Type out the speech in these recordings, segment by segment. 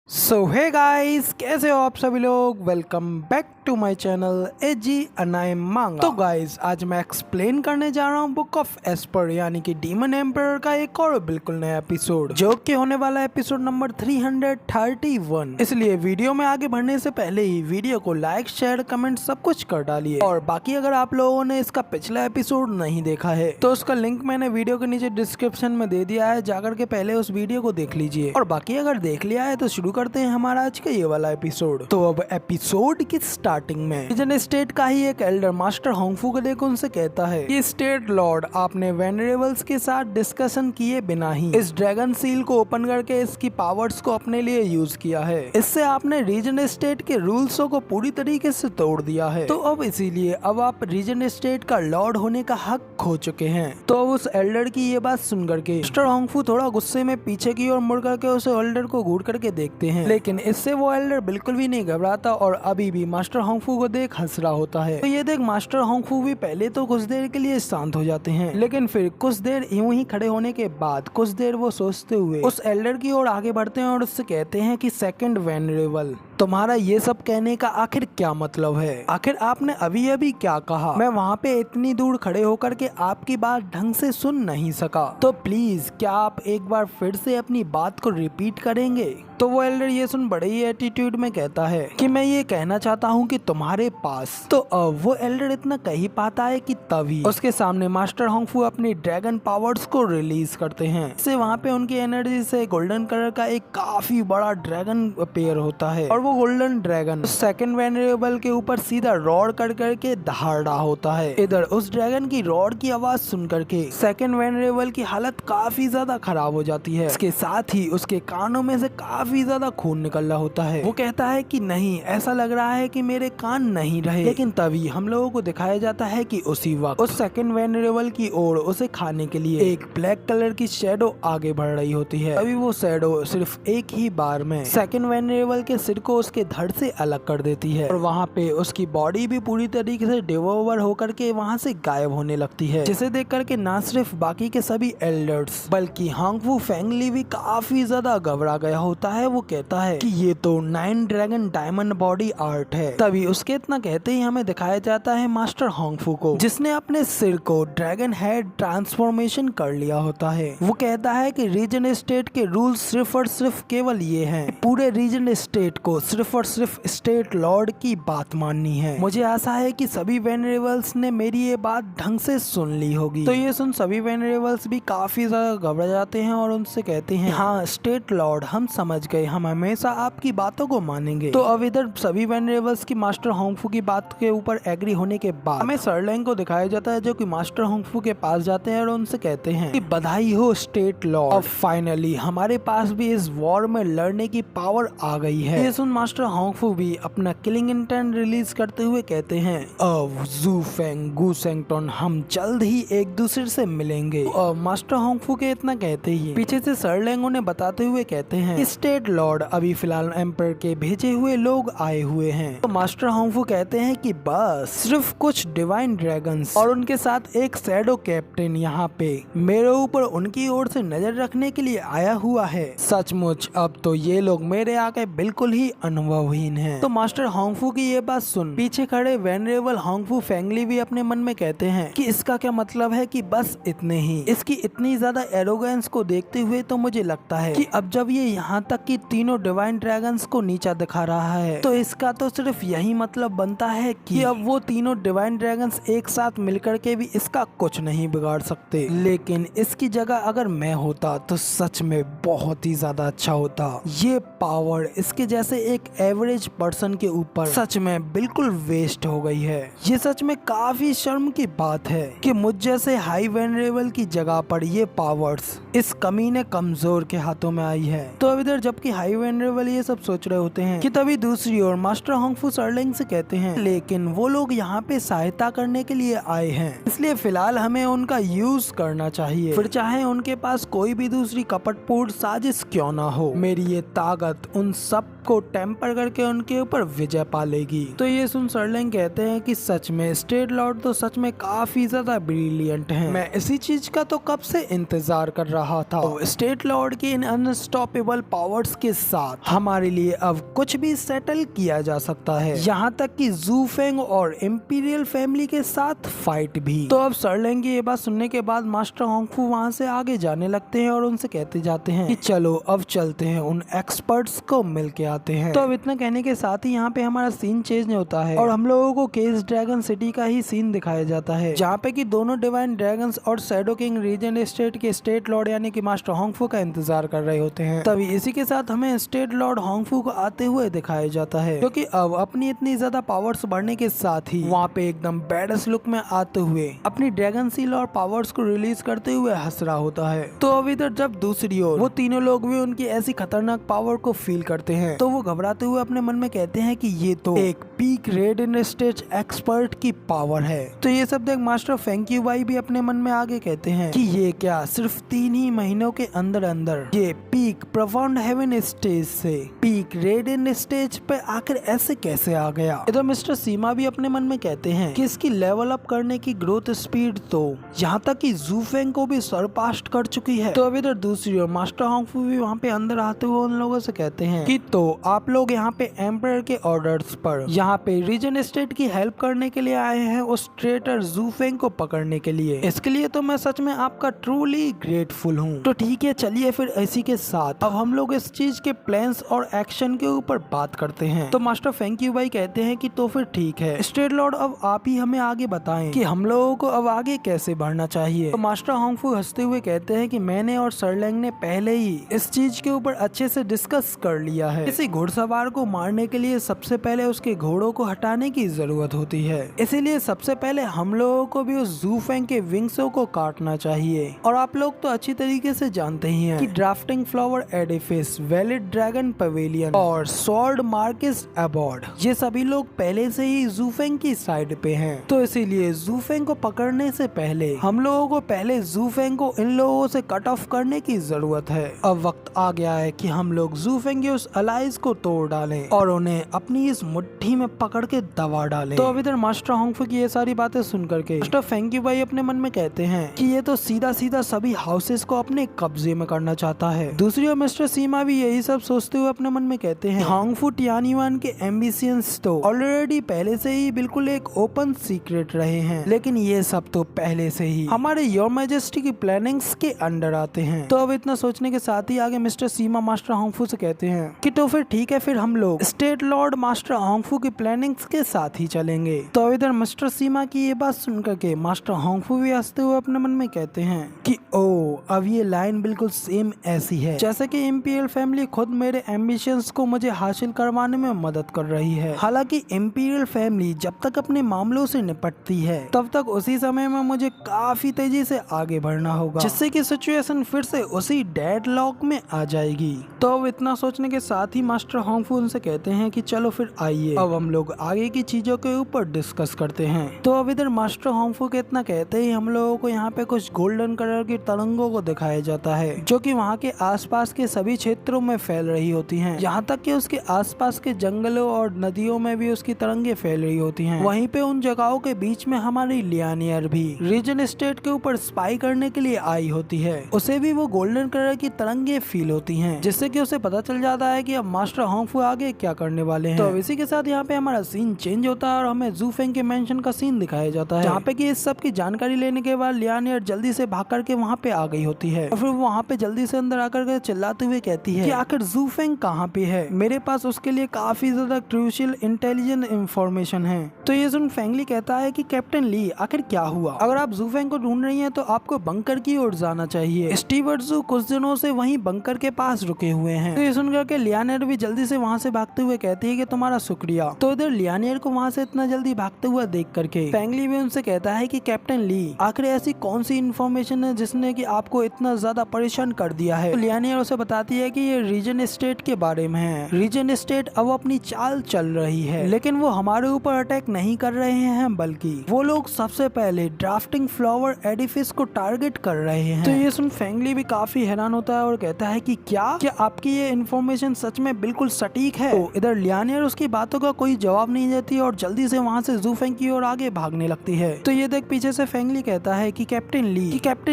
सो hey guys, कैसे हो आप सभी लोग। Welcome back to my channel एजी अनाई मांगा। तो गाइस, आज मैं एक्सप्लेन करने जा रहा हूँ बुक ऑफ एस्पर यानी कि डीमन एम्परर का एक और बिल्कुल नया एपिसोड, जो कि होने वाला है एपिसोड नंबर 331। इसलिए वीडियो में आगे बढ़ने से पहले ही वीडियो को लाइक शेयर कमेंट सब कुछ कर डालिए। और बाकी अगर आप लोगों ने इसका पिछला एपिसोड नहीं देखा है तो उसका लिंक मैंने वीडियो के नीचे डिस्क्रिप्शन में दे दिया है, जाकर के पहले उस वीडियो को देख लीजिए। और बाकी अगर देख लिया है तो शुरू करते हैं हमारा आज का ये वाला एपिसोड। तो अब एपिसोड की स्टार्टिंग में रीजन स्टेट का ही एक एल्डर मास्टर होंगफू को देख उनसे कहता है कि स्टेट लॉर्ड, आपने वेनरेबल्स के साथ डिस्कशन किए बिना ही इस ड्रैगन सील को ओपन करके इसकी पावर्स को अपने लिए यूज किया है। इससे आपने रीजन स्टेट के रूल्सों को पूरी तरीके से तोड़ दिया है। तो अब इसीलिए अब आप रीजन स्टेट का लॉर्ड होने का हक खो चुके हैं। तो अब उस एल्डर की ये बात सुन करके मिस्टर होंगफू थोड़ा गुस्से में पीछे की ओर मुड़ करके उस एल्डर को घूर करके देखते हैं, लेकिन इससे वो एल्डर बिल्कुल भी नहीं घबराता और अभी भी मास्टर होंगफू को देख हंस रहा होता है। तो ये देख मास्टर होंगफू भी पहले तो कुछ देर के लिए शांत हो जाते हैं, लेकिन फिर कुछ देर यूं ही खड़े होने के बाद कुछ देर वो सोचते हुए उस एल्डर की ओर आगे बढ़ते हैं और उससे कहते हैं कि सेकंड वेनरेबल, तुम्हारा ये सब कहने का आखिर क्या मतलब है? आखिर आपने अभी अभी क्या कहा? मैं वहाँ पे इतनी दूर खड़े होकर के आपकी बात ढंग से सुन नहीं सका, तो प्लीज क्या आप एक बार फिर से अपनी बात को रिपीट करेंगे? तो वो एल्डर ये सुन बड़े ही एटीट्यूड में कहता है कि मैं ये कहना चाहता हूँ कि तुम्हारे पास। तो अब वो एल्डर इतना कह ही पाता है कि तभी उसके सामने मास्टर होंगफू अपनी ड्रैगन पावर्स को रिलीज करते हैं। इससे वहाँ पे उनकी एनर्जी से गोल्डन कलर का एक काफी बड़ा ड्रैगन पेयर होता है और वो गोल्डन ड्रैगन सेकंड वेनरेबल के ऊपर सीधा रॉड कर करके दहाड़ रहा होता है। इधर उस ड्रैगन की रॉड की आवाज सुन करके सेकंड वेनरेबल की हालत काफी ज्यादा खराब हो जाती है। इसके साथ ही उसके कानों में से काफी ज्यादा खून निकल रहा होता है। वो कहता है कि नहीं, ऐसा लग रहा है कि मेरे कान नहीं रहे। लेकिन तभी हम लोगों को दिखाया जाता है कि उसी वक्त उस सेकंड वेनरेबल की ओर उसे खाने के लिए एक ब्लैक कलर की शैडो आगे बढ़ रही होती है। अभी वो शैडो सिर्फ एक ही बार में सेकंड वेनरेबल के सिर को उसके धड़ से अलग कर देती है और वहाँ पे उसकी बॉडी भी पूरी तरीके से डिवोवर होकर के वहाँ से गायब होने लगती है, जिसे देख करके ना सिर्फ बाकी के सभी एल्डर्स बल्कि होंगफू फेंगली भी काफी ज्यादा घबरा गया होता है। वो कहता है कि ये तो 9 ड्रैगन डायमंड बॉडी आर्ट है। तभी उसके इतना कहते ही हमें दिखाया जाता है मास्टर होंगफू को, जिसने अपने सिर को ड्रैगन हेड ट्रांसफॉर्मेशन कर लिया होता है। वो कहता है कि रीजन स्टेट के रूल्स सिर्फ और सिर्फ केवल ये हैं, पूरे रीजन स्टेट को सिर्फ और सिर्फ स्टेट लॉर्ड की बात माननी है। मुझे आशा है कि सभी वेनरेबल्स ने मेरी ये बात ढंग से सुन ली होगी। तो ये सुन सभी वेनरेबल्स भी काफी ज्यादा घबरा जाते हैं और उनसे कहते हैं हाँ स्टेट लॉर्ड, हम समझ गए, हम हमेशा आपकी बातों को मानेंगे। तो अब इधर सभी वेनरेबल्स की मास्टर होंगफू की बात के ऊपर एग्री होने के बाद हमें सरलैंग को दिखाया जाता है, जो कि मास्टर होंगफू के पास जाते हैं और उनसे कहते हैं कि बधाई हो स्टेट लॉर्ड, अब फाइनली हमारे पास भी इस वॉर में लड़ने की पावर आ गई है। ये सुन मास्टर होंगफू भी अपना किलिंग इंटेंट रिलीज करते हुए कहते हैं अब जू फेंग गू सेंगटोन, हम जल्द ही एक दूसरे से मिलेंगे। और मास्टर होंगफू के इतना कहते ही पीछे से सरलैंग उन्हें बताते हुए कहते हैं स्टेट लॉर्ड, अभी फिलहाल एम्पर के भेजे हुए लोग आए हुए हैं। तो मास्टर होंगफू कहते हैं कि बस सिर्फ कुछ डिवाइन ड्रैगन्स और उनके साथ एक शैडो कैप्टन यहाँ पे मेरे ऊपर उनकी ओर से नजर रखने के लिए आया हुआ है। सचमुच अब तो ये लोग मेरे आगे बिल्कुल ही अनुभवहीन हैं। तो मास्टर होंगफू की ये बात सुन पीछे खड़े वेनरेबल होंगफू फेंगली भी अपने मन में कहते हैं कि इसका क्या मतलब है कि बस इतने ही। इसकी इतनी ज्यादा एरोगेंस को देखते हुए तो मुझे लगता है कि अब जब ये यहाँ तक कि तीनों डिवाइन ड्रैगन्स को नीचा दिखा रहा है तो इसका तो सिर्फ यही मतलब बनता है कि अब वो तीनों डिवाइन ड्रैगन्स एक साथ मिलकर के भी इसका कुछ नहीं बिगाड़ सकते। लेकिन इसकी जगह अगर मैं होता तो सच में बहुत ही ज्यादा अच्छा होता। ये पावर इसके जैसे एक एवरेज पर्सन के ऊपर सच में बिल्कुल वेस्ट हो गई है। ये सच में काफी शर्म की बात है कि मुझ जैसे हाई वेनरेबल की जगह पर ये पावर्स इस कमीने कमजोर के हाथों में आई है। तो अब इधर जबकि हाई वेनरेबल ये सब सोच रहे होते हैं कि तभी दूसरी ओर मास्टर होंगफू सरलैंग से कहते हैं लेकिन वो लोग यहाँ पे सहायता करने के लिए आए हैं, इसलिए फिलहाल हमें उनका यूज करना चाहिए, फिर चाहे उनके पास कोई भी दूसरी कपटपूर्ण साजिश क्यों ना हो। मेरी ये ताकत उन सब को टेम्पर करके उनके ऊपर विजय पा लेगी। तो ये सुन सर्लिंग कहते हैं कि सच में स्टेट लॉर्ड तो सच में काफी ज्यादा ब्रिलियंट हैं। मैं इसी चीज का तो कब से इंतजार कर रहा था। तो स्टेट लॉर्ड की इन अनस्टॉपेबल पावर्स के साथ हमारे लिए अब कुछ भी सेटल किया जा सकता है, यहाँ तक कि जू फेंग और इंपीरियल फैमिली के साथ फाइट भी। तो अब सर्लिंग की ये बात सुनने के बाद मास्टर होंगफू वहाँ से आगे जाने लगते हैं और उनसे कहते जाते हैं कि चलो अब चलते हैं, उन एक्सपर्ट्स को मिल के आते हैं। तो अब इतना कहने के साथ ही यहाँ पे हमारा सीन चेंज होता है और हम लोगों को केस ड्रैगन सिटी का ही सीन दिखाया जाता है, जहाँ पे कि दोनों डिवाइन ड्रैगन्स और शैडो किंग रीजन स्टेट के स्टेट लॉर्ड यानी कि मास्टर होंगफू का इंतजार कर रहे होते हैं। तभी इसी के साथ हमें स्टेट लॉर्ड होंगफू को आते हुए दिखाया जाता है, क्योंकि अब अपनी इतनी ज्यादा पावर्स बढ़ने के साथ ही वहाँ पे एकदम बैडस लुक में आते हुए अपनी ड्रैगन सील और पावर्स को रिलीज करते हुए हंस रहा होता है। तो अब इधर जब दूसरी ओर वो तीनों लोग भी उनकी ऐसी खतरनाक पावर को फील करते हैं, तो वो घबराते हुए अपने मन में कहते हैं कि ये तो एक peak red in stage expert की पावर है। तो ये सब देख मास्टर फेंकी वाई भी अपने मन में आगे कहते हैं कि ये क्या सिर्फ 3 ही महीनों के अंदर अंदर ये पीक प्रोफाउंड हेवन स्टेज से पीक रेड इन स्टेज पे आखिर ऐसे कैसे आ गया। इधर मिस्टर सीमा भी अपने मन में कहते हैं कि इसकी लेवल अप करने की ग्रोथ स्पीड तो यहाँ तक कि जू फेंग को भी सरपास्ट कर चुकी है। तो अब इधर दूसरी ओर मास्टर होंगफू भी वहाँ पे अंदर आते हुए उन लोगों से कहते हैं कि तो आप लोग यहाँ पे एम्परर के ऑर्डर्स पर यहाँ पे रीजन स्टेट की हेल्प करने के लिए आए हैं उस ट्रेटर जू फेंग को पकड़ने के लिए। इसके लिए तो मैं सच में आपका ट्रूली ग्रेटफुल हूँ। तो ठीक है, चलिए फिर इसी के साथ अब हम लोग इस चीज के प्लान्स और एक्शन के ऊपर बात करते हैं। तो मास्टर फेंकी भाई कहते हैं कि तो फिर ठीक है स्टेट लॉर्ड, अब आप ही हमें आगे बताएं कि हम लोगों को अब आगे कैसे बढ़ना चाहिए। तो मास्टर होंगफू हंसते हुए कहते हैं कि मैंने और सर्लिंग ने पहले ही इस चीज के ऊपर अच्छे से डिस्कस कर लिया है। किसी घुड़सवार को मारने के लिए सबसे पहले उसके घोड़ों को हटाने की जरूरत होती है, इसीलिए सबसे पहले हम लोगों को भी उस जू फेंग के विंग्सों को काटना चाहिए। और आप लोग तो अच्छी तरीके से जानते ही हैं कि drafting flower Edifice, valid dragon pavilion और स्वॉर्ड मार्किस अबॉर्ड, ये सभी लोग पहले से ही जू फेंग की साइड पे हैं। तो इसीलिए जू फेंग को पकड़ने से पहले हम लोगों को पहले जू फेंग को इन लोगों से कट ऑफ करने की जरूरत है। अब वक्त आ गया है कि हम लोग जू फेंग के उस अलाइज को तोड़ डालें और उन्हें अपनी इस मुट्ठी में पकड़ के दबा डालें। तो अब इधर मास्टर होंगफू की ये सारी बातें सुन करके मास्टर फेंकी भाई अपने मन में कहते हैं कि ये तो सीधा सीधा सभी हाउसेस को अपने कब्जे में करना चाहता है। दूसरी ओर मिस्टर सीमा भी यही सब सोचते हुए अपने मन में कहते हैं होंगफू टियानीवान के एम्बिशंस तो ऑलरेडी पहले से ही बिल्कुल एक ओपन सीक्रेट रहे हैं, लेकिन ये सब तो पहले से ही हमारे योर मैजेस्टी की प्लानिंग्स के अंडर आते हैं। तो अब इतना सोचने के साथ ही आगे मिस्टर सीमा मास्टर होंगफू से कहते हैं कि तो फिर ठीक है, फिर हम लोग स्टेट लॉर्ड मास्टर होंगफू की प्लानिंग्स के साथ ही चलेंगे। तो अब इधर मिस्टर सीमा की ये बात सुन करके मास्टर होंगफू भी हंसते हुए अपने मन में कहते हैं कि ओ, अब ये लाइन बिल्कुल सेम ऐसी है जैसे कि इंपीरियल फैमिली खुद मेरे एम्बिशंस को मुझे हासिल करवाने में मदद कर रही है। हालांकि इंपीरियल फैमिली जब तक अपने मामलों से निपटती है तब तक उसी समय में मुझे काफी तेजी से आगे बढ़ना होगा, जिससे कि सिचुएशन फिर से उसी डेड लॉक में आ जाएगी। तो अब इतना सोचने के साथ ही मास्टर होंगफू उनसे कहते हैं कि चलो फिर आइए अब हम लोग आगे की चीजों के ऊपर डिस्कस करते हैं। तो अब इधर मास्टर होंगफू के इतना कहते ही हम लोगों को यहाँ पे कुछ गोल्डन कलर की तरंगों को दिखाया जाता है, जो कि वहाँ के आसपास के सभी क्षेत्रों में फैल रही होती हैं। यहाँ तक कि उसके आसपास के जंगलों और नदियों में भी उसकी तरंगे फैल रही होती हैं। वहीं पे उन जगहों के बीच में हमारी लियानियर भी रीजन स्टेट के ऊपर स्पाई करने के लिए आई होती है। उसे भी वो गोल्डन कलर की तरंगे फील होती हैं, जिससे कि उसे पता चल जाता है कि अब मास्टर होंगफू आगे क्या करने वाले हैं। तो इसी के साथ यहाँ पे हमारा सीन चेंज होता है और हमें जू फेंग के मेंशन का सीन दिखाया जाता है, जहाँ पे कि इस सब की जानकारी लेने के बाद लियानियर जल्दी से भाग करके वहाँ पे आ गई होती है और फिर वहाँ पे जल्दी से अंदर आकर के चिल्लाते हुए कहती है कि आखिर जू फेंग कहाँ पे है, मेरे पास उसके लिए काफी ज्यादा क्रूशियल इंटेलिजेंट इंफॉर्मेशन है। तो ये सुन फेंगली कहता है कि कैप्टन ली आखिर क्या हुआ, अगर आप जू फेंग को ढूंढ रही हैं तो आपको बंकर की ओर जाना चाहिए। स्टीवर्ट जू कुछ दिनों से वहीं बंकर के पास रुके हुए हैं। तो ये सुनकर के लियानियर भी जल्दी से वहाँ से भागते हुए कहती है कि तुम्हारा शुक्रिया। तो इधर लियानियर को वहाँ से इतना जल्दी भागते हुए देख करके फेंगली भी उनसे कहता है कि कैप्टन ली आखिर ऐसी कौन सी इन्फॉर्मेशन है जिसने कि आपको इतना ज्यादा परेशान कर दिया है। तो लियानियर उसे बताती है कि ये रीजन स्टेट के बारे में है। रीजन स्टेट अब अपनी चाल चल रही है, लेकिन वो हमारे ऊपर अटैक नहीं कर रहे हैं, बल्कि वो लोग सबसे पहले ड्राफ्टिंग फ्लावर एडिफिस को टारगेट कर रहे हैं। तो ये सुन फेंगली भी काफी हैरान होता है और कहता है कि क्या आपकी ये इन्फॉर्मेशन सच में बिल्कुल सटीक है। तो इधर लियानियर उसकी बातों का कोई जवाब नहीं देती और जल्दी से वहाँ से जू फेंग की ओर आगे भागने लगती है। तो ये देख पीछे से फेंगली कहता है कि कैप्टन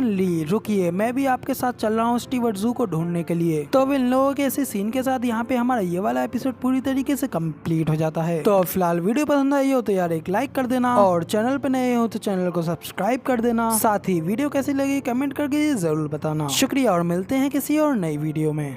ली रुकिए, मैं भी आपके साथ चल रहा हूँ स्टीवर्ट जू को ढूंढने के लिए। तो अब इन लोगों के ऐसे सीन के साथ यहाँ पे हमारा ये वाला एपिसोड पूरी तरीके से कंप्लीट हो जाता है। तो फिलहाल वीडियो पसंद आई हो तो यार एक लाइक कर देना और चैनल पे नए हो तो चैनल को सब्सक्राइब कर देना। साथ ही वीडियो कैसी लगी कमेंट करके जरूर बताना। शुक्रिया और मिलते हैं किसी और नई वीडियो में।